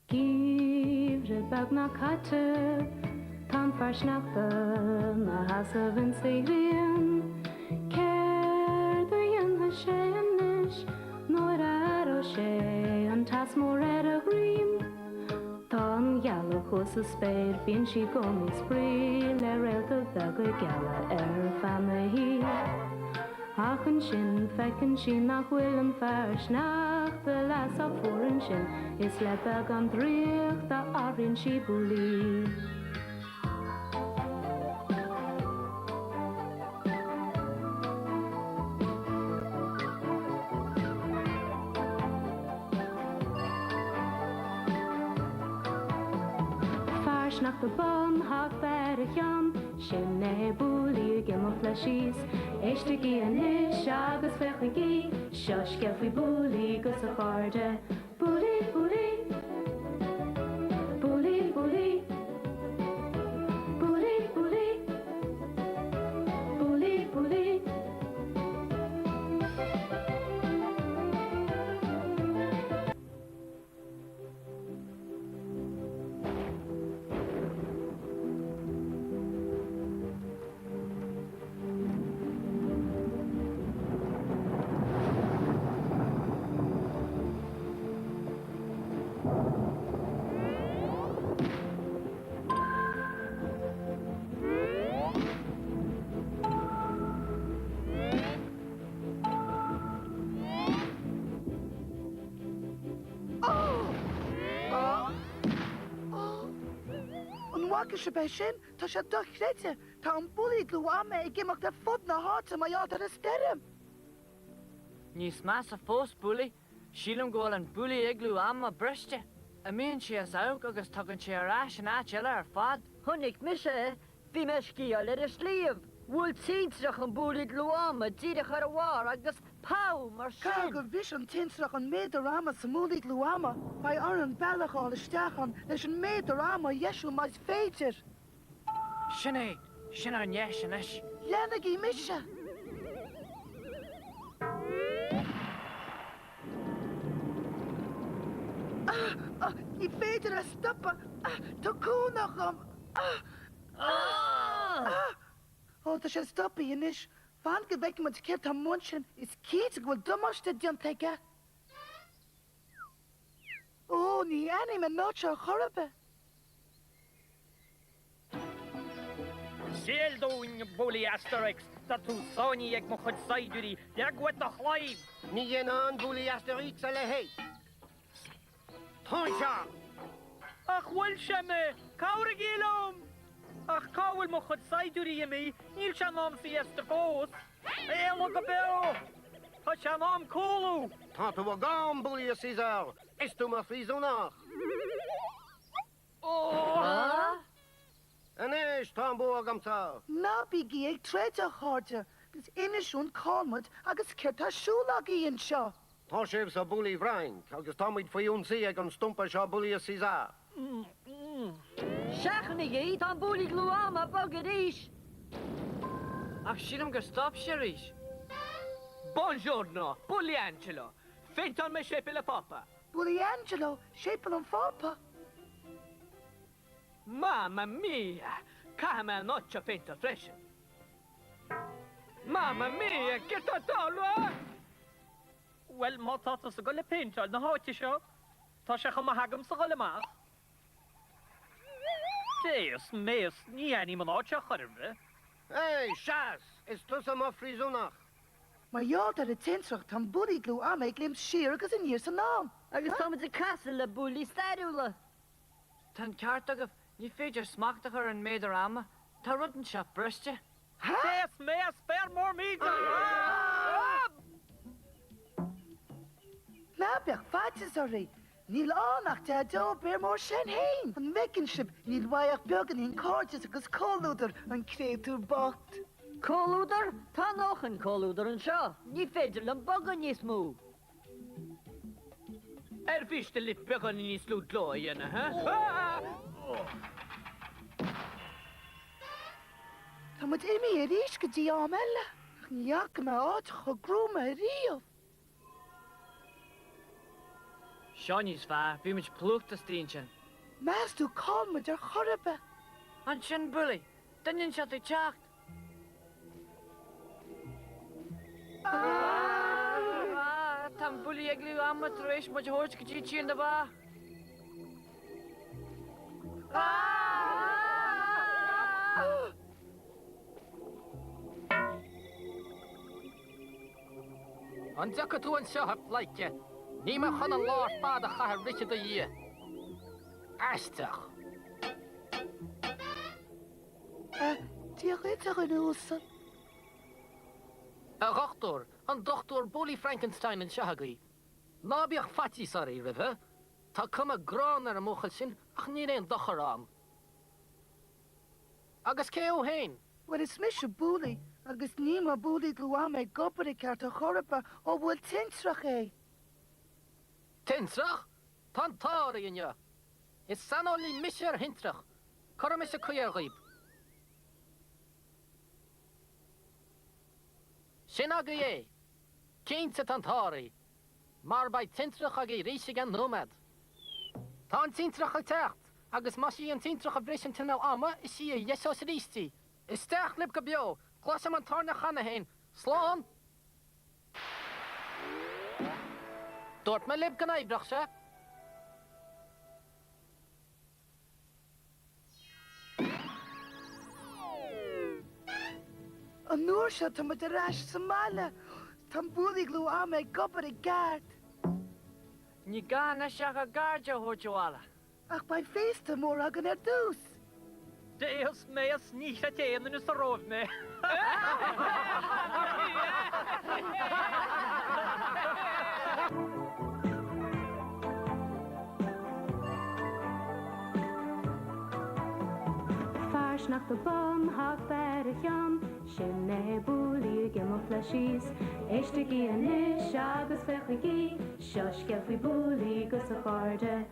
Givre bag na katte, tan farsnappe, na hasa vin seirin. Ker du yen ha shenish, nor o she, an tas more a green. Tan yellow hos a spade, bin she gomi spree, le rail the bag a gala family. Hachen sin, fecken sin nach Willem Farsnach, the lass of foreign sin, is lebeg an drich, da arin si Bouli. Farsnach the bun, hag berg jan, sin ne Bouli, gimmer fleshies. Eishtigi an ish, agus fechigi, shush gefwi Bouli, gus a charde. Bouli, Bouli, Bouli, Bouli, Bouli, Bouli, Bouli, Bouli. Wagische bei sin, tá sé dochrete, tá an Bouli glú ame I gimach de fod na háta mai áta a sterem. Nís más a fós Bouli, sílam ggóil an Bouli iglú ama briste. A míonn si as aug agus tugann si arás an áteile ar fad. Honnig mise, bhí me scial ar a slíomh. Bhfuil tíntreach an Bouli glú ama, díadach ar a bhar agus pau mar sin. Cá go bhís an tintrach an méadar ama sa Bouli glú ama, ba ar an bealach isteachan leis an méadar ama jeisiú mais féidir. Sinné, sin an yes an is. Lennig I mise. I féidir a stoppa, tá cúnach am. Tá sé stoppi inis. Fan gewek met keert am mondchen is kiet gwil dummerste dianteke. Oh, ni ani me nocha chorbe. Seeldoin Bouli Asterix, dat tú Sony ek mo chud saiduri, der gwet nach live. Ni yen an Bouli Asterix alle heit. Tonja! Ach wel sheme, kaure gilom. Ach kawel mo chud saiduri ymi, nil shamam si est fos. Look a bell. Ha shamam kolu. Tante wa gam Bouli Caesar, is tu ma frisonach. Oh! En is tambo gamsa. Na bigi ek treja harde. Bis inis un kalmut agus kerta shulagi in sha. Tá sib sa Bouli Vrain, agus tamid foi un si ag an stumpa sha Bouli Caesar. Seachnig iad an Bouli glú ama bogad is. Ach sílam gur stop siris. Buongiorno, Bouli Angelo. Fenton me shape la papa. Bouli Angelo, shapel an falpa. Mamma mia, come noche fento fresh. Mamma mia, che totalo! Well, ma tata sa gole pinchal na hoti sho. Ta siya kamahagam sa gole ma. Deus meus, ni ani man ocha kharve. Hey, Chas, is tu sa ma frisonach. Maar ja, dat het tintrach tan Bouli glú ama ik lim sheer agus in hier sa naam. Agus táid a castle le Bouli stairúla. Tan ceart agah ní féidir smachtach ar an méadar ama, tá rudan seo briste. Deus meus, spare more meat. Na bech fatis orri. Níl ánach de do bear mór sin hain. An vekenship níl waiach began in corges agus cólúder an créatúr bot. Cólúdar? Tá noch an cólúdar an seo. Ní féidir le bogan níos mú. Viste lite began i slutlågen, ha? Tá moet imi ríske di amelle. Jak me át go grúme río. Shawnee's far, be much plucked the stinchen. Master called me, they're horrible. And shin bully, then you shot the chalk. Tam bully eglu amma trash much horse could you in the bar. An jacket to an shop like it. Nima han a large father ha Richard the year. Astach. Die ritter in Ulsen. A doctor, an doctor Bouli Frankenstein and Shahagi. Nabiach fatty sorry, river. Ta come a groner a mochel ach ni ein docharam. Agus keo hain. Well, it's Misha Bouli. Agus Nima Bouli Gluame Gopere Carta Horriba or will Tinsrach. Tinsrach? Tantari in ya. It's san only Misher Hintrach. Karamisha Kuyarib. Shinagaye. Kinsa Tantari. Mar by Tintrach agi Rishigan nomad. Tan Tintrach a tacht. Agus Mashi and Tintrach of Rishinton Amma is she a Yesos Risti. Is Stach Lipkabio. Klassam an Tarna Hanahain. Slán. Dort me Lipkan Ibrachsha. An Noorsha to the rash Samala. Tambuli Gluame Gopere Gard. Ni gana shaka garja horjuala. Ach, by face to more agan deuce. Deus meas nicht at en nu så rov me. Fars nach the bum, hak better jam. Shimne Bouli, gemo flashes. Echte gi en ish, agus fechigi. Shush, get we Bouli, gus a farde.